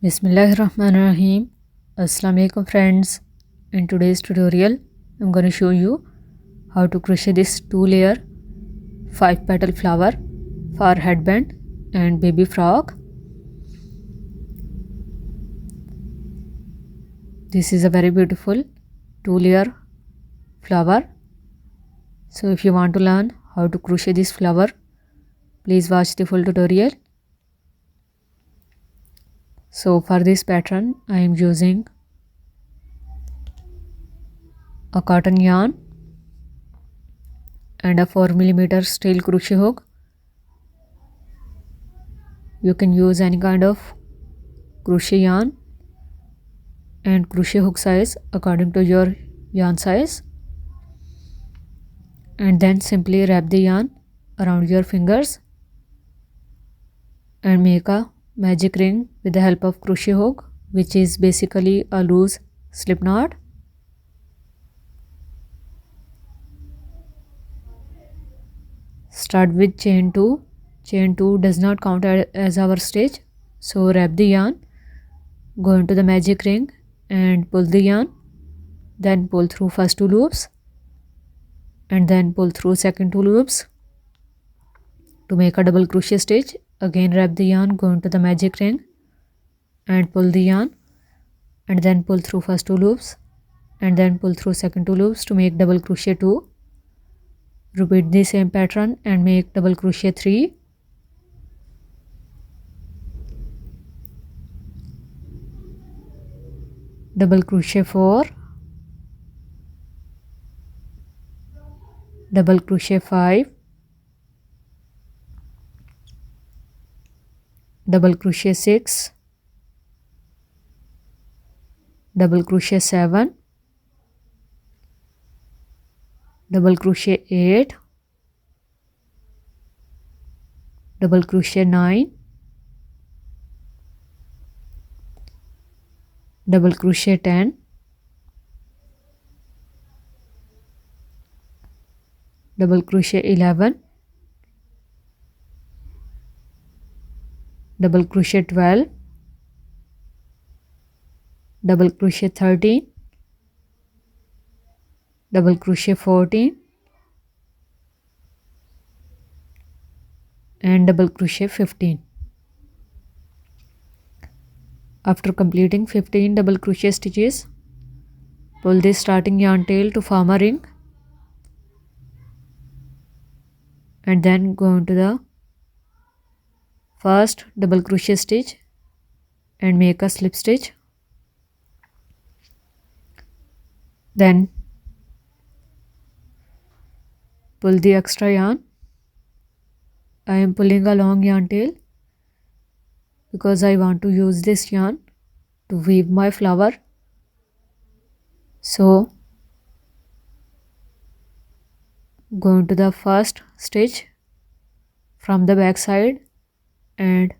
Bismillahirrahmanirrahim. Assalamu alaikum friends. In today's tutorial, I'm going to show you how to crochet this 2-layer 5-petal flower for headband and baby frock. This is a very beautiful 2-layer flower. So if you want to learn how to crochet this flower, please watch the full tutorial. So for this pattern, I am using a cotton yarn and a 4mm steel crochet hook. You can use any kind of crochet yarn and crochet hook size according to your yarn size, and then simply wrap the yarn around your fingers and make a magic ring with the help of crochet hook, which is basically a loose slip knot. Start with chain 2. Chain 2 does not count as our stitch, so wrap the yarn, go into the magic ring and pull the yarn, then pull through first 2 loops and then pull through second 2 loops to make a double crochet stitch. Again wrap the yarn, go into the magic ring and pull the yarn, and then pull through first 2 loops and then pull through second 2 loops to make double crochet 2. Repeat the same pattern and make double crochet 3. Double crochet 4. Double crochet 5. Double crochet 6. Double crochet 7. Double crochet 8. Double crochet 9. Double crochet 10. Double crochet 11. Double crochet 12. Double crochet 13. Double crochet 14 and double crochet 15. After completing 15 double crochet stitches, pull the starting yarn tail to form a ring and then go into the first double crochet stitch and make a slip stitch. Then pull the extra yarn. I am pulling a long yarn tail because I want to use this yarn to weave my flower. So go into the first stitch from the back side and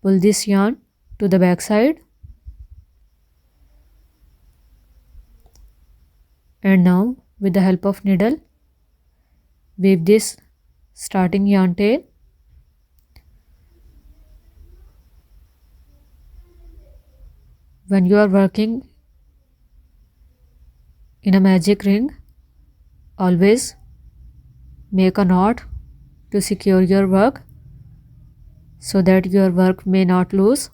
pull this yarn to the back side, and now with the help of needle weave this starting yarn tail. When you are working in a magic ring, always make a knot to secure your work so that your work may not lose,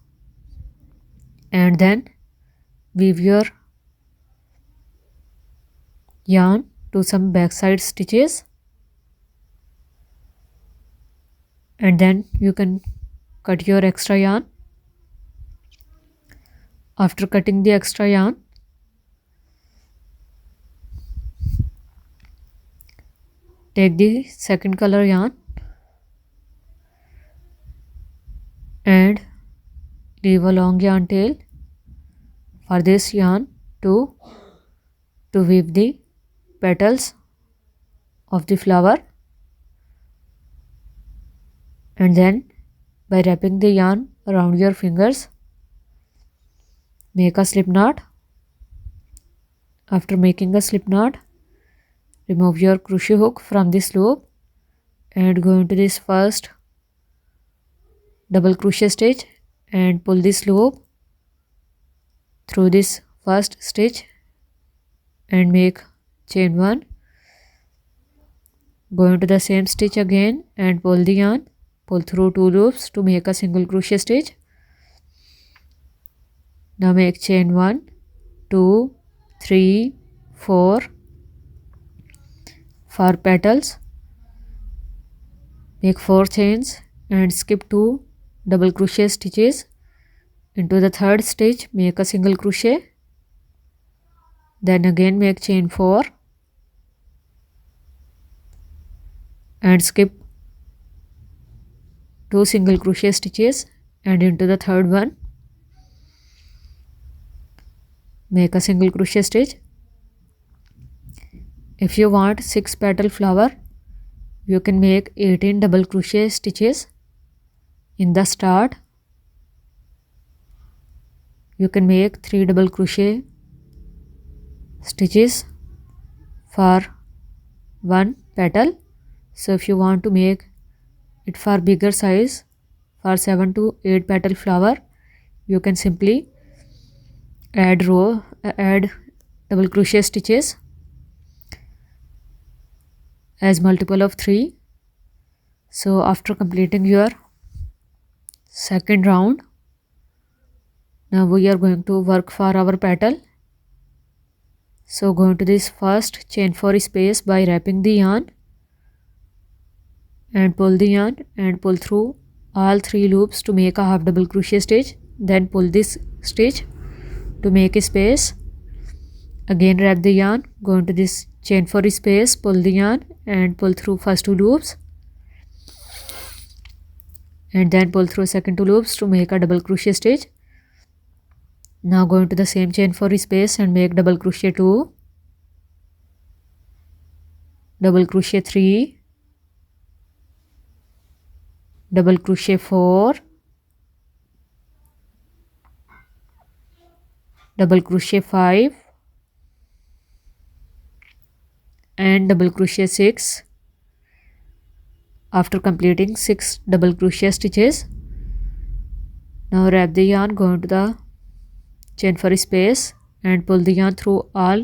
and then weave your yarn to some backside stitches, and then you can cut your extra yarn. After cutting the extra yarn, take the second color yarn and leave a long yarn tail for this yarn to weave the petals of the flower, and then by wrapping the yarn around your fingers, make a slip knot. After making a slip knot, remove your crochet hook from this loop and go into this first double crochet stitch and pull this loop through this first stitch and make chain 1. Go into the same stitch again and pull the yarn, pull through 2 loops to make a single crochet stitch. Now make chain 1, 2, 3, 4 for petals. Make 4 chains and skip 2 double crochet stitches. Into the third stitch make a single crochet, then again make chain 4 and skip 2 single crochet stitches, and into the third one make a single crochet stitch. If you want 6 petal flower, you can make 18 double crochet stitches in the start. You can make 3 double crochet stitches for 1 petal. So if you want to make it for bigger size, for 7 to 8 petal flower, you can simply add double crochet stitches as multiple of 3. So after completing your second round, now we are going to work for our petal. So go into this first chain 4 space by wrapping the yarn and pull the yarn and pull through all 3 loops to make a half double crochet stitch. Then pull this stitch to make a space. Again wrap the yarn, go into this chain 4 space, pull the yarn and pull through first 2 loops, and then pull through second 2 loops to make a double crochet stitch. Now go into the same chain 4 space and make double crochet 2, double crochet 3, double crochet 4, double crochet 5 and double crochet 6. After completing 6 double crochet stitches, now wrap the yarn, go into the chain 4 space and pull the yarn through all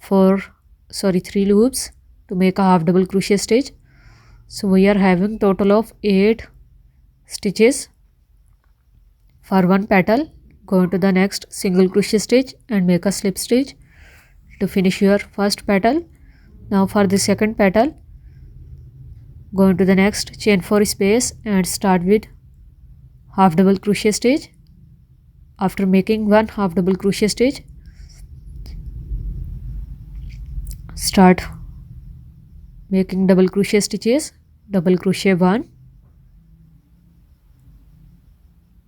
3 loops to make a half double crochet stitch. So we are having total of 8 stitches for 1 petal. Go into the next single crochet stitch and make a slip stitch to finish your first petal. Now for the second petal, go into the next chain 4 space and start with half double crochet stitch. After making 1 half double crochet stitch, start making double crochet stitches. Double crochet 1,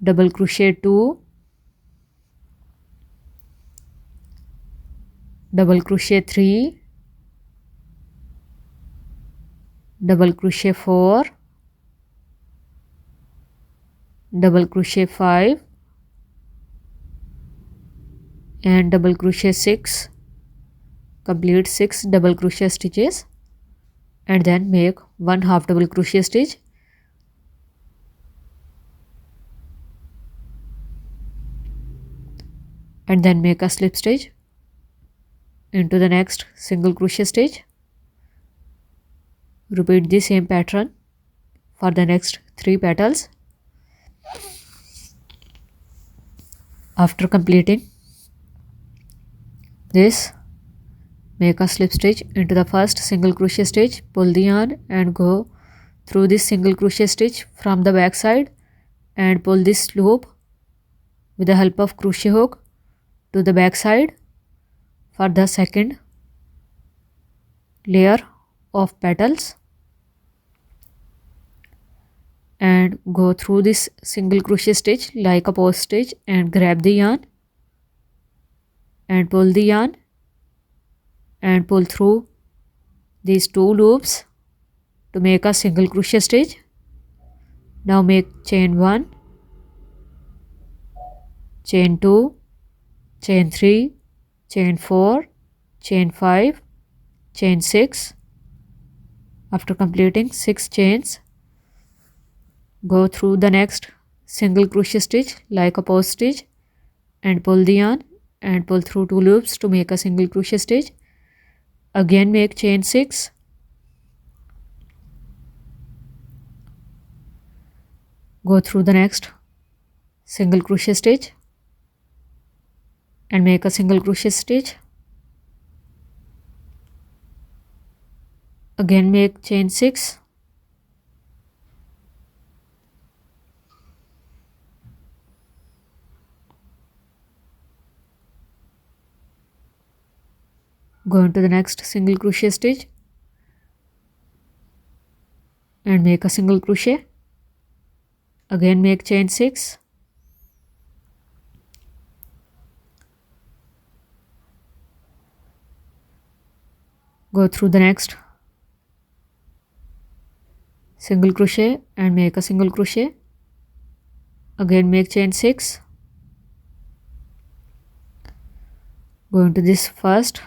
double crochet 2, double crochet 3, double crochet 4, double crochet 5 and double crochet 6. Complete 6 double crochet stitches and then make 1 half double crochet stitch. And then make a slip stitch into the next single crochet stitch. Repeat the same pattern for the next 3 petals. After completing this, make a slip stitch into the first single crochet stitch, pull the yarn and go through this single crochet stitch from the back side and pull this loop with the help of crochet hook to the back side for the second layer of petals, and go through this single crochet stitch like a post stitch and grab the yarn and pull the yarn and pull through these 2 loops to make a single crochet stitch. Now make chain 1, chain 2, chain 3, chain 4, chain 5, chain 6. After completing 6 chains, go through the next single crochet stitch like a post stitch and pull the yarn and pull through 2 loops to make a single crochet stitch. Again make chain 6. Go through the next single crochet stitch and make a single crochet stitch. Again make chain 6. Go into the next single crochet stitch and make a single crochet. Again make chain 6. Go through the next single crochet and make a single crochet. Again make chain 6. Go into this first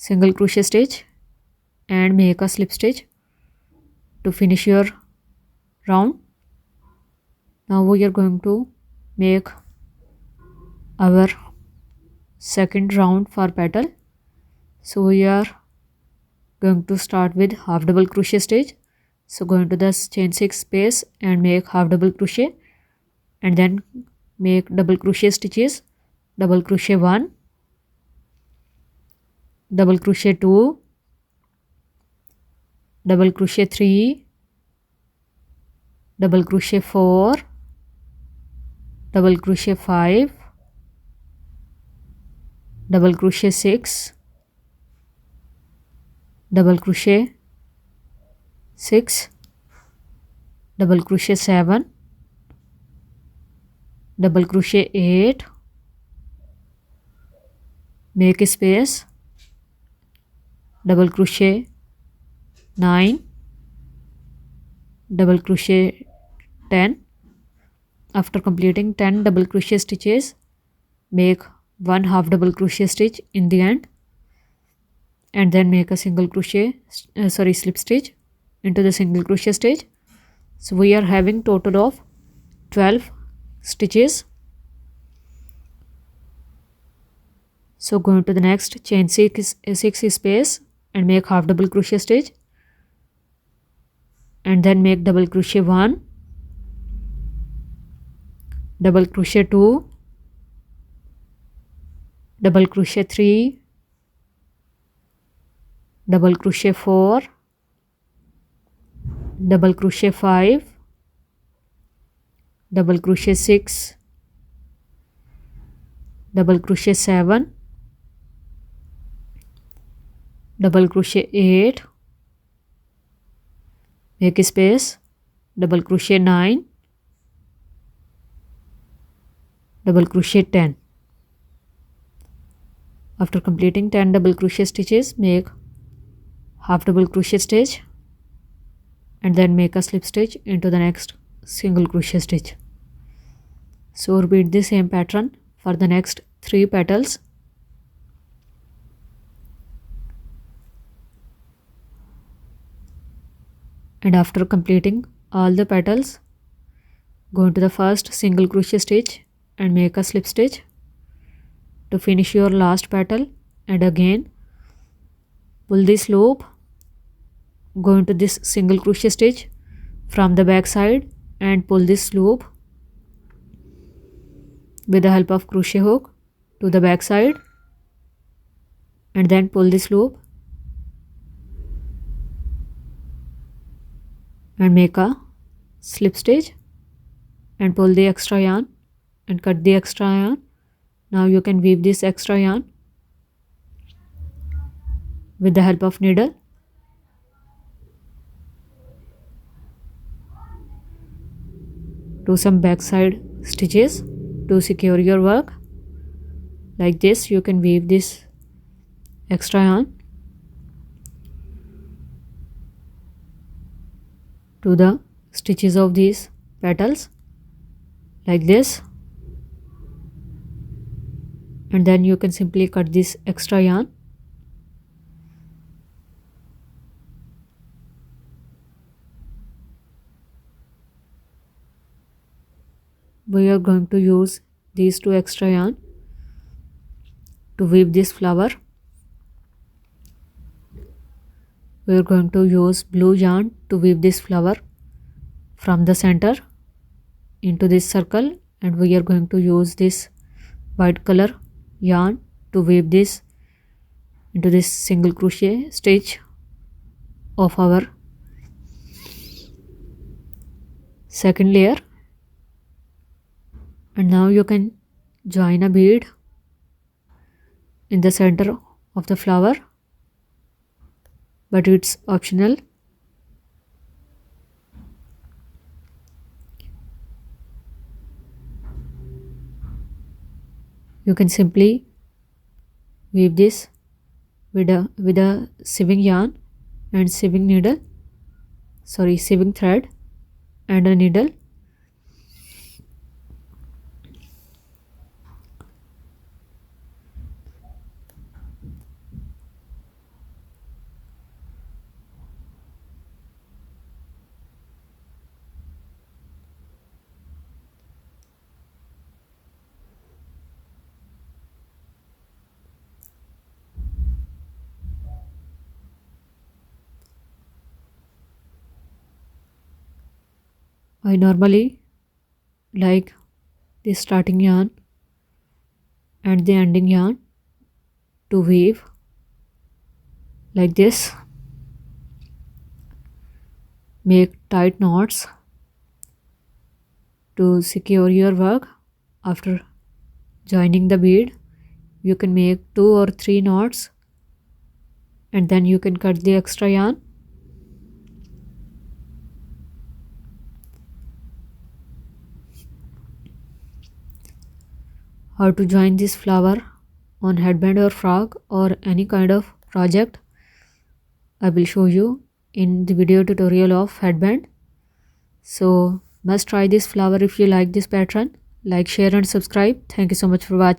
single crochet stitch and make a slip stitch to finish your round. Now we are going to make our second round for petal. So we are going to start with half double crochet stitch. So go into the chain 6 space and make half double crochet and then make double crochet stitches. Double crochet 1, double crochet 2, double crochet 3, double crochet 4, double crochet 5, double crochet 6, double crochet 6, double crochet 7, double crochet 8, make a space, double crochet 9, double crochet 10. After completing 10 double crochet stitches, make one half double crochet stitch in the end and then make a single crochet slip stitch into the single crochet stitch. So we are having total of 12 stitches. So go into the next chain 6 space and make half double crochet stitch and then make double crochet 1, double crochet 2, double crochet 3, double crochet 4, double crochet 5, double crochet 6, double crochet 7, double crochet 8, make a space, double crochet 9, double crochet 10. After completing 10 double crochet stitches, make half double crochet stitch and then make a slip stitch into the next single crochet stitch. So repeat the same pattern for the next 3 petals. And after completing all the petals, go into the first single crochet stitch and make a slip stitch to finish your last petal and again pull this loop, go into this single crochet stitch from the back side and pull this loop with the help of crochet hook to the back side and then pull this loop and make a slip stitch and pull the extra yarn and cut the extra yarn. Now you can weave this extra yarn with the help of needle. Do some backside stitches to secure your work. Like this, you can weave this extra yarn to the stitches of these petals like this, and then you can simply cut this extra yarn we are going to use these two extra yarn to weave this flower. We are going to use blue yarn to weave this flower from the center into this circle, and we are going to use this white color yarn to weave this into this single crochet stitch of our second layer. And now you can join a bead in the center of the flower, but it's optional. You can simply weave this with a sewing yarn and sewing thread and a needle. I normally like the starting yarn and the ending yarn to weave like this. Make tight knots to secure your work. After joining the bead, you can make 2 or 3 knots, and then you can cut the extra yarn. How to join this flower on headband or frog or any kind of project, I will show you in the video tutorial of headband. So must try this flower if you like this pattern. Like, share and subscribe. Thank you so much for watching.